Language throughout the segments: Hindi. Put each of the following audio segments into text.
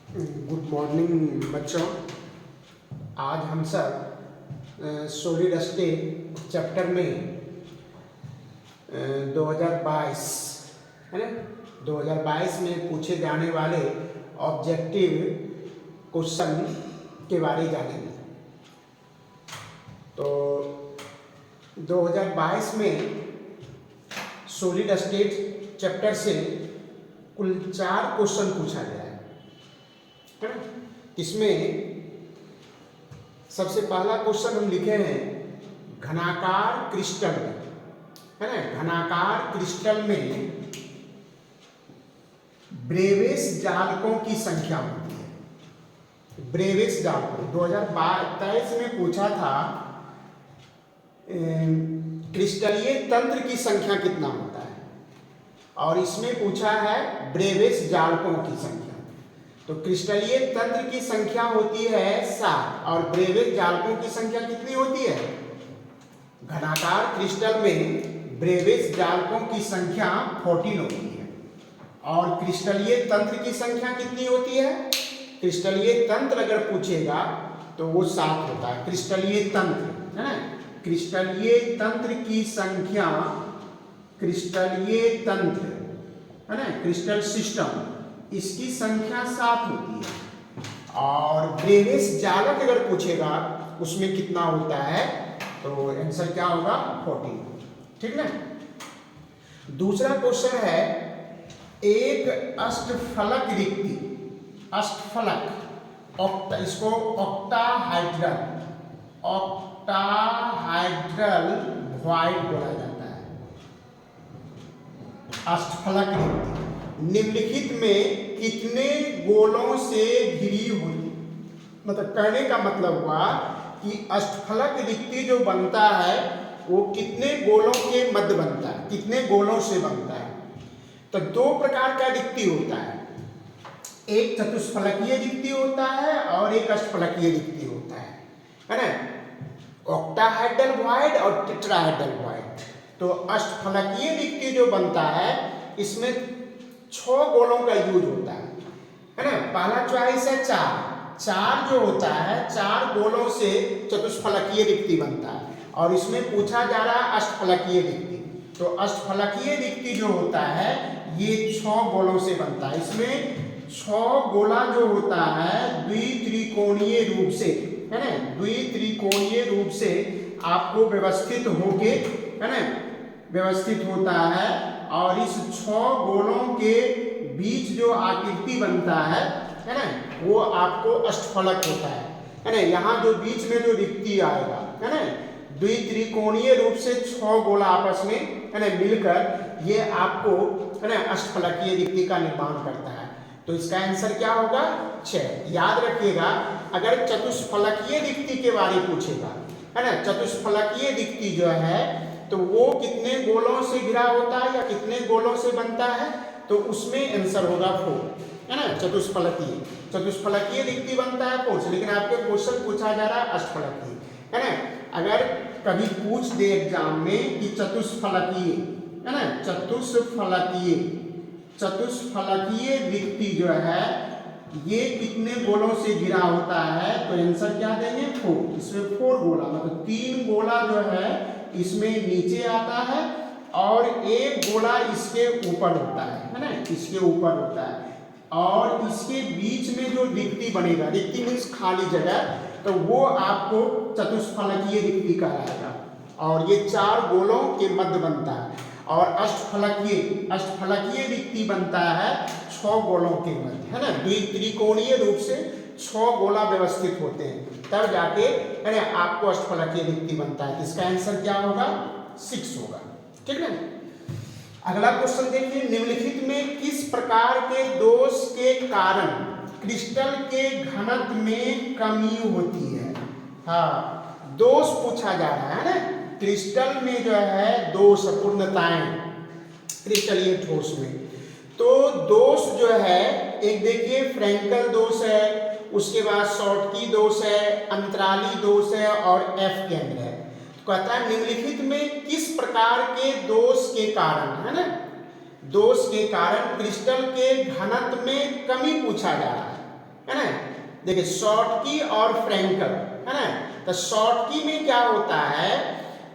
गुड मॉर्निंग बच्चों। आज हम सब सॉलिड स्टेट चैप्टर में 2022 है ना 2022 में पूछे जाने वाले ऑब्जेक्टिव क्वेश्चन के बारे जानेंगे। तो 2022 में सॉलिड स्टेट चैप्टर से कुल 4 क्वेश्चन पूछा गया है ना। इसमें सबसे पहला क्वेश्चन हम लिखे हैं घनाकार क्रिस्टल में, है ना। घनाकार क्रिस्टल में ब्रेविस जालकों की संख्या होती है। ब्रेविस जालकों 2023 में पूछा था क्रिस्टलीय तंत्र की संख्या कितना होता है, और इसमें पूछा है ब्रेविस जालकों की संख्या। तो क्रिस्टलीय तंत्र की संख्या होती है 7 और ब्रेविस जालकों की संख्या कितनी होती है? घनाकार क्रिस्टल में ब्रेविस जालकों की संख्या 14 होती है। और क्रिस्टलीय तंत्र की संख्या कितनी होती है? क्रिस्टलीय तंत्र अगर पूछेगा तो वो 7 होता है। क्रिस्टलीय तंत्र, है ना, क्रिस्टलीय तंत्र की संख्या, क्रिस्टलीय तंत्र, है ना, क्रिस्टल सिस्टम, इसकी संख्या 7 होती है। और ब्रेविस जालक अगर पूछेगा उसमें कितना होता है, तो आंसर क्या होगा? 14। ठीक ना। दूसरा क्वेश्चन है एक अष्टफलक रिक्ति, अष्टफलक, इसको ऑक्टाहाइड्रल वॉइड बोला जाता है। अष्टफलक रिक्ति निम्नलिखित में कितने गोलों से घिरी होती? मतलब कहने का मतलब हुआ कि अष्टफलक रिक्ति जो बनता है वो कितने गोलों के मध्य बनता है, कितने गोलों से बनता है। तो 2 प्रकार का रिक्ति होता है, एक चतुष्फलकीय रिक्ति होता है और एक अष्टफलकीय रिक्ति होता है ना। ऑक्टाहेड्रल वॉइड और टेट्राहेड्रल वॉइड। तो अष्टफलकीय रिक्ति जो बनता है इसमें 6 गोलों का यूज होता है ना। पहला चॉइस है 4 जो होता है 4 गोलों से चतुष्फलकीय रिक्ति बनता है, और इसमें पूछा जा रहा है अष्टफलकीय रिक्ति। तो अष्टफलकीय रिक्ति जो होता है ये 6 गोलों से बनता है। इसमें 6 गोला जो होता है द्वित्रिकोणीय रूप से, है ना, द्वित्रिकोणीय रूप से आपको व्यवस्थित होके, है ना, व्यवस्थित होता है। और इस 6 गोलों के बीच जो आकृति बनता है ना, वो आपको अष्टफलक होता है ना। यहाँ जो बीच में जो रिक्ति आएगा, है ना, द्वित्रिकोणीय रूप से 6 गोला आपस में, है ना, मिलकर ये आपको, है ना, अष्टफलकीय रिक्ति का निर्माण करता है। तो इसका आंसर क्या होगा? 6। याद रखिएगा, अगर चतुष्फलकीय रिक्ति के बारे पूछेगा, है ना, चतुष्फलकीय रिक्ति जो है तो वो कितने गोलों से घिरा होता है या कितने गोलों से बनता है, तो उसमें आंसर होगा 4, है ना। चतुष्फलकीय रिक्ति बनता है 4 से, लेकिन आपके क्वेश्चन पूछा जा रहा है अष्टफलकीय, है ना। अगर कभी पूछ दे एग्जाम में कि चतुष्फलकीय, है ना, चतुष्फलकीय रिक्ति जो है ये कितने गोलों से घिरा होता है, तो आंसर क्या देंगे? 4। इसमें 4 गोला, मतलब 3 गोला जो है इसमें नीचे आता है और 1 गोला इसके ऊपर होता है ना, इसके ऊपर होता है। और इसके बीच में जो रिक्ति बनेगा, रिक्ति मीन्स खाली जगह, तो वो आपको चतुष्फलकीय रिक्ति कहलाएगा। और ये 4 गोलों के मध्य बनता है। और अष्टफलकीय रिक्ति बनता है 6 गोलों के मध्य, है ना। द्वित्रिकोणीय रूप से 6 गोला व्यवस्थित होते हैं, तब जाके, है ना, आपको अष्टफलकीय रिक्ति बनता है। इसका आंसर क्या होगा? 6 होगा। ठीक है। अगला क्वेश्चन देखिए, निम्नलिखित में किस प्रकार के दोष के कारण क्रिस्टल के घनत्व में कमी होती है? हाँ, दोष पूछा जा रहा है ना। क्रिस्टल में जो है दोष, अपूर्णताएं क्रिस्टलीय ठोस में। तो दोष जो है, एक देखिए फ्रैंकल दोष है, उसके बाद शॉर्टकी दोष है, अंतराली दोष है और एफ केंद्र है। तो कहता है निम्नलिखित में किस प्रकार के दोष के कारण, है ना, दोष के कारण क्रिस्टल के घनत्व में कमी पूछा जा रहा है। है ना। देखिए शॉर्टकी और फ्रैंकल, है ना। तो शॉर्टकी में क्या होता है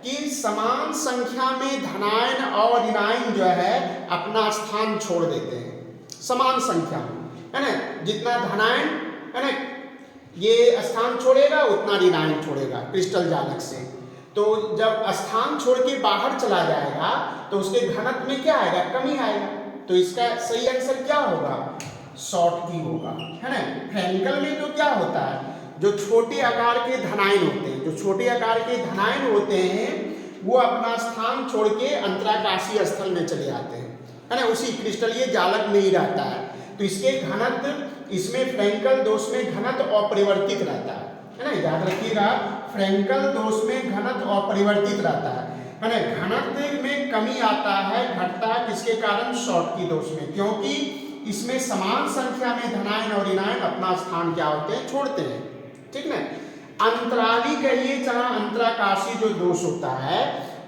कि समान संख्या में धनायन और ऋणायन जो है अपना स्थान छोड़ देते हैं, समान संख्या में, है ना। जितना धनायन, है ना, ये स्थान छोड़ेगा उतना ऋणायन छोड़ेगा क्रिस्टल जालक से। तो जब स्थान छोड़ के बाहर चला जाएगा तो उसके घनत्व में क्या आएगा, कमी आएगा। तो इसका सही आंसर क्या होगा, शॉर्टकी होगा, है ना। फ्रैंकल में तो क्या होता है, जो छोटे आकार के धनायन होते हैं, जो छोटे आकार के धनायन होते हैं वो अपना स्थान छोड़ के अंतराकाशीय स्थल में चले जाते हैं, है ना, उसी क्रिस्टलीय जालक में ही रहता है। तो इसके घनत्व, इसमें फ्रैंकल दोष में घनत्व अपरिवर्तित रहता है ना। याद रखिएगा, फ्रैंकल दोष में घनत्व अपरिवर्तित रहता है ना। घनत्व में कमी आता है, घटता है किसके कारण, शॉर्टकी दोष में, क्योंकि इसमें समान संख्या में धनायन और ऋणायन अपना स्थान क्या होते हैं, छोड़ते हैं, ठीक ना। अंतराली कहिए जहां अंतराकाशी जो दोष होता है,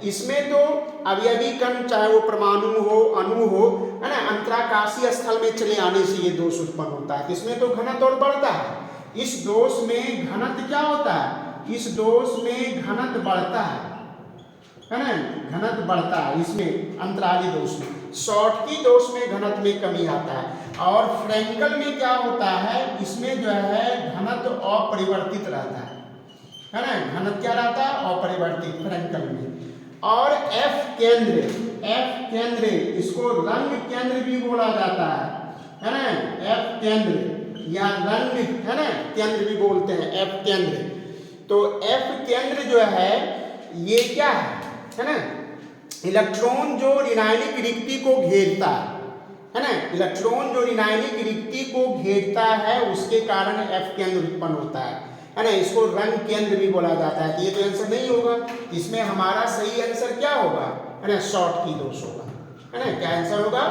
इसमें तो अवयवी कण चाहे वो परमाणु हो, अणु हो, है ना, अंतराकाशीय स्थल में चले आने से ये दोष उत्पन्न होता है। इसमें तो घनत्व और बढ़ता है, इस दोष में घनत्व क्या होता है, इस दोष में घनत्व बढ़ता है ना, घनत्व बढ़ता है इसमें अंतराली दोष में। शॉर्टकी दोष में घनत्व में कमी आता है। और फ्रैंकल में क्या होता है, इसमें जो है घनत्व अपरिवर्तित रहता है ना, घनत्व क्या रहता है, अपरिवर्तित फ्रैंकल में। और एफ केंद्र, एफ केंद्र इसको रंग केंद्र भी बोला जाता है ना, एफ केंद्र या रंग, है ना, केंद्र भी बोलते हैं, एफ केंद्र। तो एफ केंद्र जो है ये क्या है ना, इलेक्ट्रॉन जो ऋणायनिक रिक्ति को घेरता है ना, इलेक्ट्रॉन जो ऋणायनिक रिक्ति को घेरता है उसके कारण एफ केंद्र उत्पन्न होता है ना। इसको रंग केंद्र भी बोला जाता है। ये तो आंसर नहीं होगा, इसमें हमारा सही आंसर क्या होगा, है ना, शॉर्टकी दोष होगा, है ना। क्या आंसर होगा,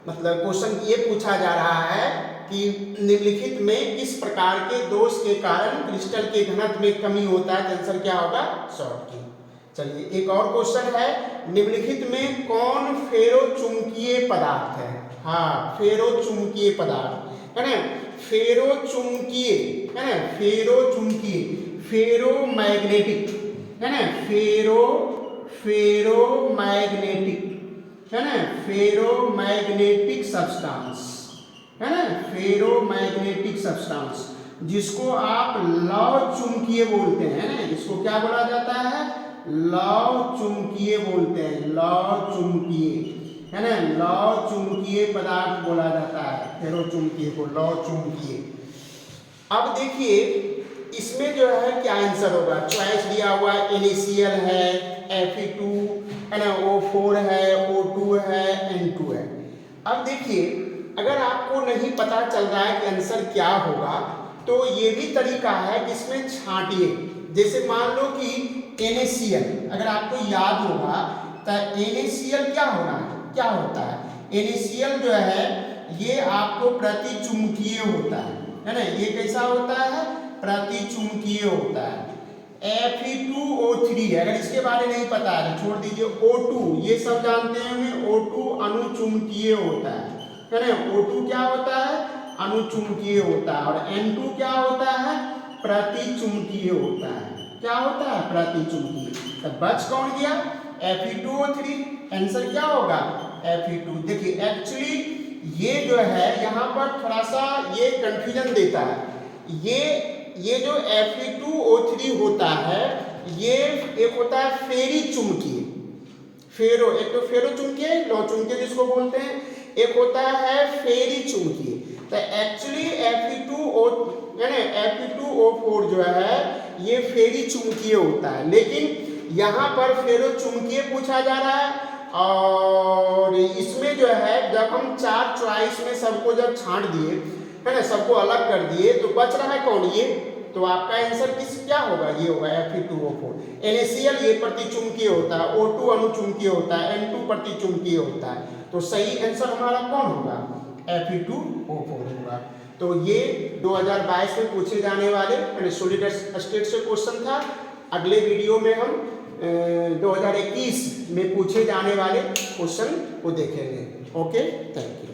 मतलब क्वेश्चन ये पूछा जा रहा है कि निम्नलिखित में किस प्रकार के दोष के कारण क्रिस्टल के घनत्व में कमी होता है, तो आंसर क्या होगा, शॉर्टकी। चलिए एक और क्वेश्चन है, निम्नलिखित में कौन फेरोचुंबकीय पदार्थ है। हाँ, फेरोचुंबकीय पदार्थ, है ना, फेरोचुंबकीय, है ना, फेरोचुंबकीय, फेरोमैग्नेटिक, है ना, फेरोमैग्नेटिक, है ना, फेरोमैग्नेटिक सब्सटेंस, है ना, फेरोमैग्नेटिक सब्सटेंस, जिसको आप लौह चुंबकीय बोलते हैं ना, इसको क्या बोला जाता है, लौह चुंबकीय बोलते हैं, लौह चुंबकीय, है ना, लौह चुंबकीय पदार्थ बोला जाता है फेरोचुंबकीय को, लौह चुंबकीय। अब देखिए इसमें जो है क्या आंसर होगा, चॉइस दिया हुआ है, NaCl है, Fe2 है ना, O4 है, O2 है, N2 है। अब देखिए अगर आपको नहीं पता चल रहा है कि आंसर क्या होगा तो ये भी तरीका है कि इसमें छांटिए। जैसे मान लो कि NaCl, अगर आपको याद होगा तो NaCl क्या होना है, क्या होता है, NaCl जो है ये आपको प्रतिचुंबकीय होता है ना, ये कैसा होता है, प्रतिचुंबकीय होता है। Fe2O3 अगर इसके बारे में नहीं पता है छोड़ दीजिए। O2 ये सब जानते होंगे, O2 अनुचुंबकीय होता है ना, O2 क्या होता है, अनुचुंबकीय होता है। और N2 क्या होता है, प्रतिचुंबकीय होता है। क्या होता है, प्रतिचुंबकीय। तो बच कौन गया, Fe2O3, आंसर क्या होगा, Fe2। देखिए एक्चुअली ये जो है यहाँ पर थोड़ा सा ये कंफ्यूजन देता है। ये जो Fe2O3 होता है ये एक होता है फेरी चुंबकीय, फेरो, एक तो फेरो चुंबकीय, लौह चुंबकीय जिसको बोलते हैं, एक होता है फेरी चुंबकीय। तो एक्चुअली Fe2O4 जो है ये फेरी चुंबकीय होता है, लेकिन यहाँ पर फेरो चुंबकीय पूछा जा रहा है। और इसमें जो है जब हम 4 चॉइस में सबको जब छांट दिए, है ना, सबको अलग कर दिए तो बच रहा है कौन, ये। तो आपका आंसर किस क्या होगा, ये होगा Fe2O4। NaCl ये प्रतिचुंबकीय होता है, O2 अनुचुंबकीय होता है, N2 प्रतिचुंबकीय होता है। तो सही आंसर हमारा कौन होगा, Fe2O4 होगा। तो ये 2022 में पूछे जाने वाले सॉलिड स्टेट से क्वेश्चन था। अगले वीडियो में हम 2021 में पूछे जाने वाले क्वेश्चन को देखेंगे। Okay, thank you.